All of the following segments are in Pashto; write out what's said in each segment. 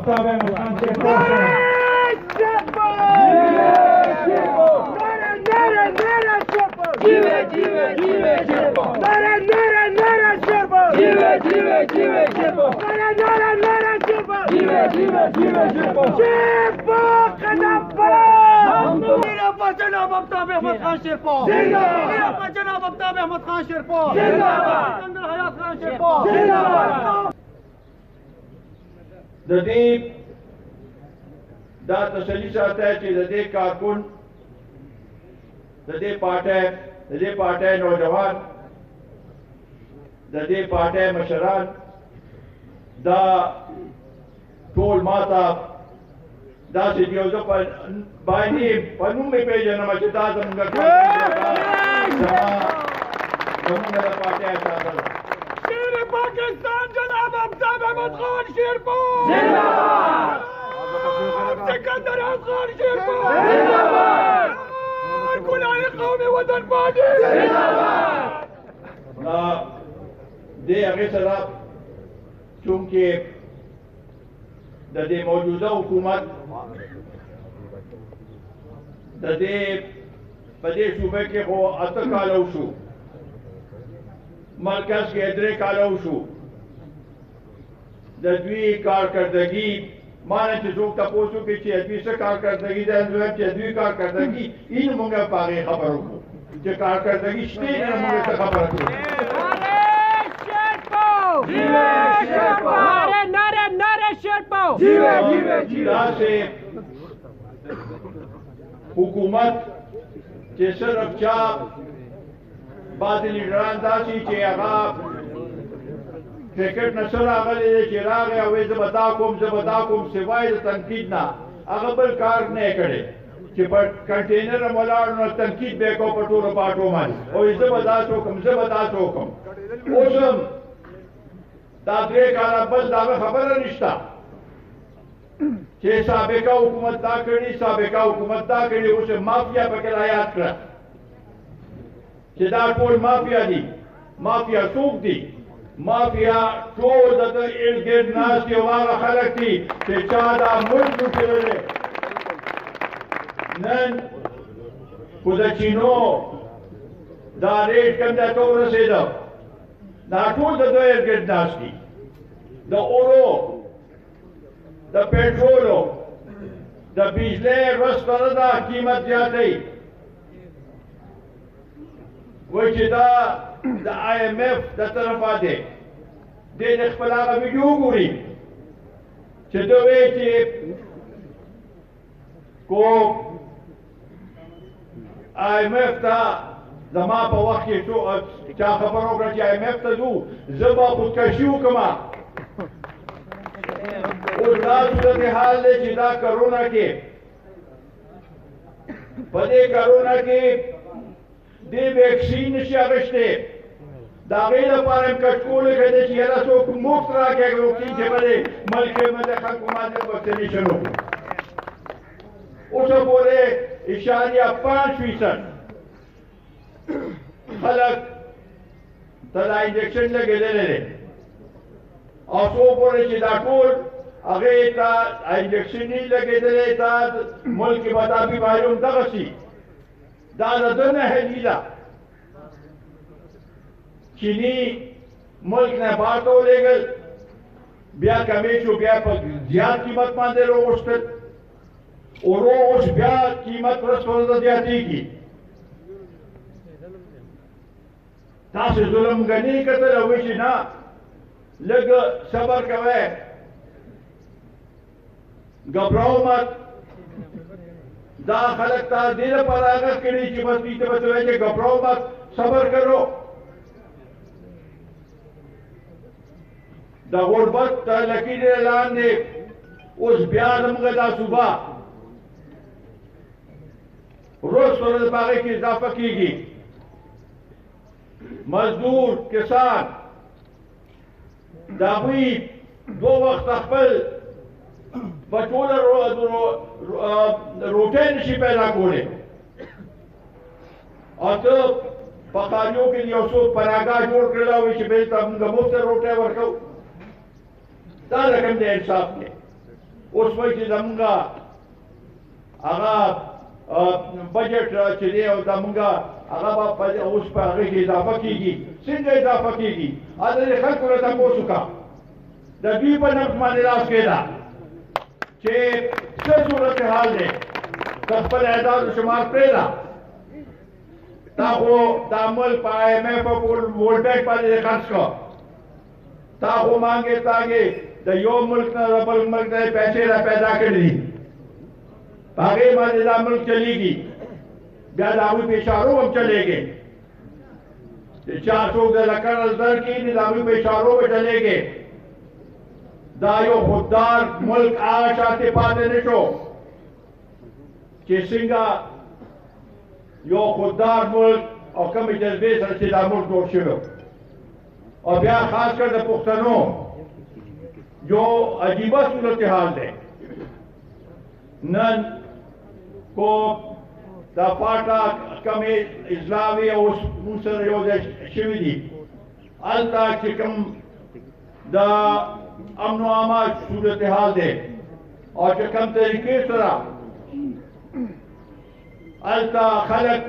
مختار احمد خان شیرپور جناب آفتاب احمد خان شیرپور جناب آفتاب احمد خان شیرپور سکندر حیات خان شیرپور د دې دا تسلی ساتي چې د دې کارکون د دې پارټۍ نوجوان د دې پارټۍ مشران دا ټول ماته داسې یو زه باندې په نوم مې پېژنم چې دا زموږ د پارټۍ استازی شیر پاکستان جناب آفتاب احمد خان شیرپور سکندر حیات خان شیرپور گلای قوم وطن بازی دې هغې سره چونکې د دې موجوده حکومت د دې په دې صوبه کې خو 8 کاله وشو مرکز کې 3 کاله وشو د دوی کارکردګي مانه چې څوک تاسو کې چې دوی څه کارکردګي ده نو چې دوی کارکردګي این موږ په هغه خبرو چې کارکردګي شته نه موږ څه خبره کوو داسې حکومت چې صرف چا بعضې لیډران داسې چې هغه کرکټ نه څه راغلی دی چې راغی او زه به دا کوم سوای د تنقید نه هغه بل کار نه یې کړی چې په کنټینر هم ولاړ نو تنقید به یې کوو په ټولو پاټو باندې او زه به داسې وکړم اوس هم دا 3 کاله بل د هغه خبره نشته چې سابقه حکومت دا کړي اوس مافیا پکې رایاد کړه چې دا ټول مافیا دي مافیا څوک دي مافیا ټول د ارد ګرد ناست یو هغه خلک دي چې چا دا ملک لوټلی نن خو د چینو دا ریټ کوم ځای ته ورسېده دا ټول د دوی ارد ګرد ناست دي د اورو د پټرولو د بجلی ورځ په ورځ دا قیمت زیاتوي وایي چې دا د IMF د طرفه دی دې د خپل هغه ویډیو وګوري چې ده وایي چې کو IMF ته زما په وخت کې چا خبر وکړه چې IMF ته ځو زه به خودکشي وکړم اوس دا صورت حال دی چې دا کرونا کې په دې کرونا کې دې ویکسین نشي اخیستی د هغې لپاره هم کچکولې کوي چې یاره څوک مفت راکړي وکسین چې په دې ملک کې د خلکو باندې واکسینېشن وکړو اوسه پورې 5% خلک ته دا انجکشن لګېدلی دی او څو پورې چې دا ټول هغې ته انجکشن نه لګېدلی ته ملک کې به دا بیماري هم دغسې دا د ده نه هیلي ده چیني ملک نه بهر ته ولېږل بیا کمی شو بیا په زیات قیمت باندې راوغوښتل ورو اوس بیا قیمت ورځ په ورځ زیاتېږي تاسو ظلم ګڼې کتل او وایي چې نه لږ صبر کوئ घबराओ मत دا خلق تا دې لپاره هغه کړي چې بس دې ته وایي چې घबराओ मत صبر کرو د غربت لکیر اعلان دی اوس بیا زموږ دا صوبه روز پر ورځ په هغې کې اضافه کېږي مزدور کسان د هغوی 2 وخت خپل په ټوله روټۍ نشي پیدا کولی او ته په قاریو کې یو څوک پناهګاه جوړ کړلی وي چې بل ته موږ مفته روټۍ ورکوو دا رقم د انصاف دی اوس وایي چې زمونږ هغه بجټ چې دی او زمونږ هغه به اوس په هغې کې اضافه کېږي. څنګه اضافه کېږي؟ هلته د خلکو نه تپوس وکړه. د دوی په نفس باندې لاس کېده چې څه صورتحال دی. د خپل اعداد و شمار پرېږده. تا خو دا ملک په IMF او ورلډ بینک باندې خرڅ کړ. تا خو مانګې تاګې د یو ملک نه د بل ملک نه پیسې را پیدا کړي دي. په هغې باندې دا ملک چلېږي. بیا د هغوی په اشارو هم چلېږي. چې چا څوک د لکړل درکړي د هغوی په اشارو به چلېږي. دا یو خوددار ملک هغه شاتې پاتې نه شو چې څنګه یو خوددار ملک او کومې جذبې سره چې دا ملک جوړ شوی او بیا خاص کر د پښتنو یو عجیبه صورتحال دی. نن کو دا پاټا کمې اسلامي او موږ سره یو ځای شوي دي. هلته چې کوم د امن و امان صورتحال دی او چې کوم طریقې سره هلته خلک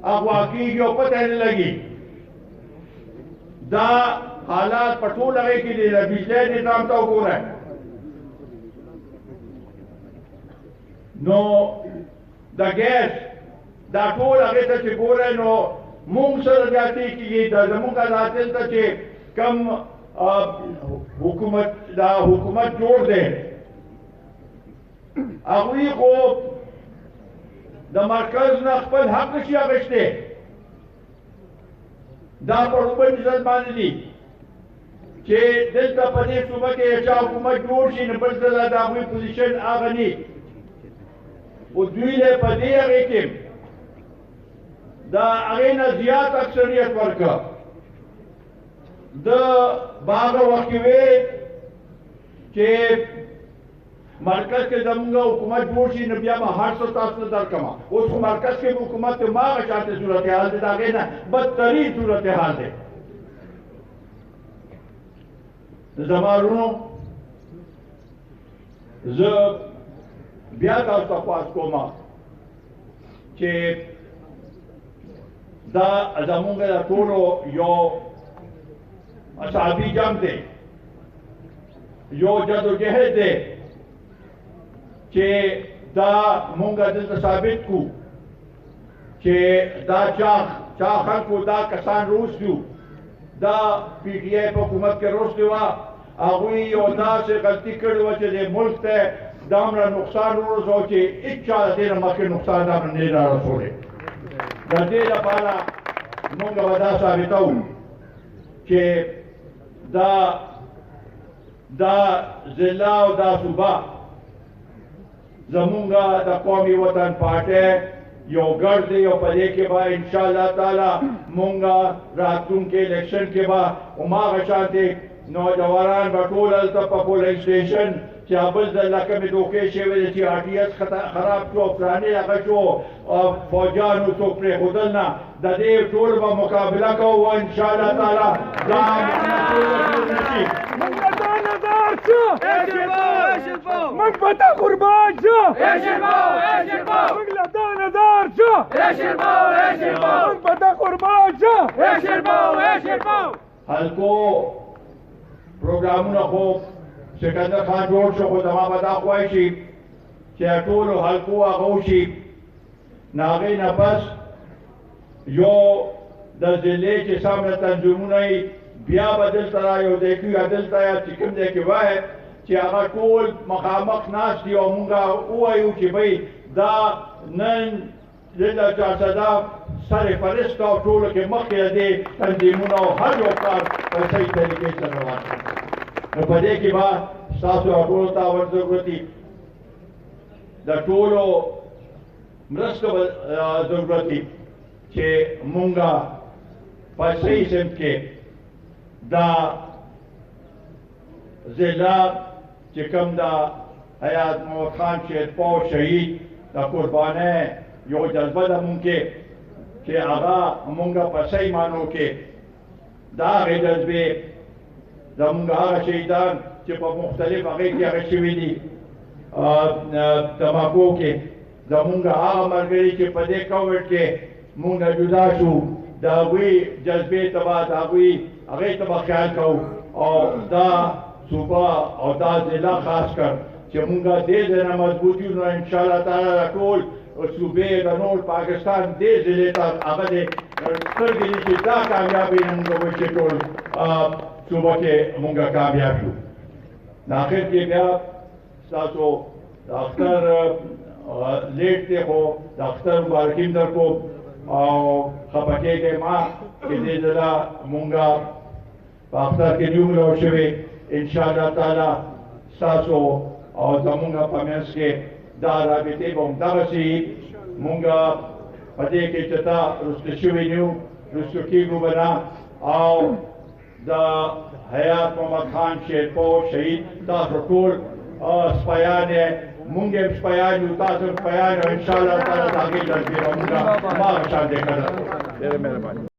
اغوا کېږي او پته نه لګي. دا حالات په ټول هغې کې دي. د بجلۍ نظام ته وګورئ نو د ګیس دا ټول هغې ته چې ګورئ نو موږ سره زیاتې کېږي. زموږ دلته چې کم حکومت جوړ دی هغوی خو د مرکز نه خپل حق نشي اخیستی. دا په لومړي نظر باندې دي چې دلته په دې صوبه کې یو چا حکومت جوړ شي نو بل ځله د هغوی پوزیشن هغه نه او دوی له په دې هغې کې د هغې نه زیات اکثریت ورکړه. د باغ وخت کې وې چې مرکز کې زموږ حکومت جوړ شي نو بیا به هر څه تاسو ته درکړم. اوس خو مرکز کې حکومت ته ما هغه شانتې صورتحال دی. د هغې نه بدترین صورتحال دی. زما وروڼو زه بیا تاسو ته خواست کوم چې دا زموږ د ټولو یو اصحابي جنګ دی، یو جدوجہد دی چې دا مونږ دلته ثابت کو چې دا چا خلکو دا کسان روسیو دا پی ټی آی په حکومت کې روسي وه هغوی یو داسې غلطي کړې وه چې د ملک ته دومره نقصان ورسو چې هېڅ چا د دې نه مخکې نقصان دومره نه را رسولی. د دې لپاره مونږ به دا ثابتوو چې دا ضلع او دا صوبه زمونږ د قومي وطن پارټۍ یو ګډ دی او په دې کې به انشاءالله تعالی مونږ راتلونکي الیکشن کې به هماغه شانتې نوجوانان به ټول هلته په پولنګ سټیشن چې بل ځل کومې دوکې شوې دي چې RTS خراب شو او فلانې هغه شو او فوجیانو څوک پرېښودل نه د دې ټول به مقابله کوو انشاءالله تعالی من بتا قربان شو من لدان دار شو من بتا قربان شو حلقو پروگرامونه خو سکندر خان جوړ شو خو زما به دا خوښ شي چې ټولو حلقو هغه وشي نو هغې نه پس یو د ضلعې چې سامره تنظیمونه یې بیا به دلته را یو ځای کړي یا دلته یا چې کوم ځای کې وایي چې هغه ټول مخامخ ناست دي او مونږ ووایو چې بھئی دا نن دلته چارسده سرپرست او ټولو کې مخکې د دې تنظیمونه او هر یو کار په صحیح طریقې سره روان شي. نو په دې کې به ستاسو ټولو ته ور ضرورت دي د ټولو مرستو ضرورت دي چې مونږ په صحیح سمت کې دا ضلع چې کوم د حیات محمد خان شیرپور شهید د قربانۍ یو جذبه ده مونږ کې چې هغه مونږ په صحیح معنو کې د هغې جذبې زمونږ هغه شهیدان چې په مختلف هغې کې هغه شوي دي تماکو کې زمونږ هغه ملګري چې په دې کووډ کې مونږ جدا شو د هغوی جذبې ته به د هغوی هغې ته به خیال کوو او دا صوبه او دا ضلع خاص کر چې مونږ دې ځای نه مضبوط یو نو انشاءالله تعالی د ټول صوبې د نور پاکستان دې ضلع ته هغه د سترګې دي چې دا کامیابي مونږ وایو چې ټول صوبه کې مونږ کامیاب یو د آخر کې بیا ستاسو د اختر لیټ دی خو د اختر مبارکي در کوم او خفه کېږئ مه چې دې ځله مونږ په اختر کې نیو ملو شوې انشاءالله تعالی ستاسو او زمونږ په منځ کې دا رابطې به همدغسې مونږ په دې کې چې ته رسته شوي نیو رسته کېږو به نه او د حیات محمد خان شیرپو شهید تاسو ټول سپیان یې مونږ هم سپیان یو تاسو سپیان یو انشاءالله تعالی د هغې تدبیر مونږ هماغه شان دی که نه ډېره مهرباني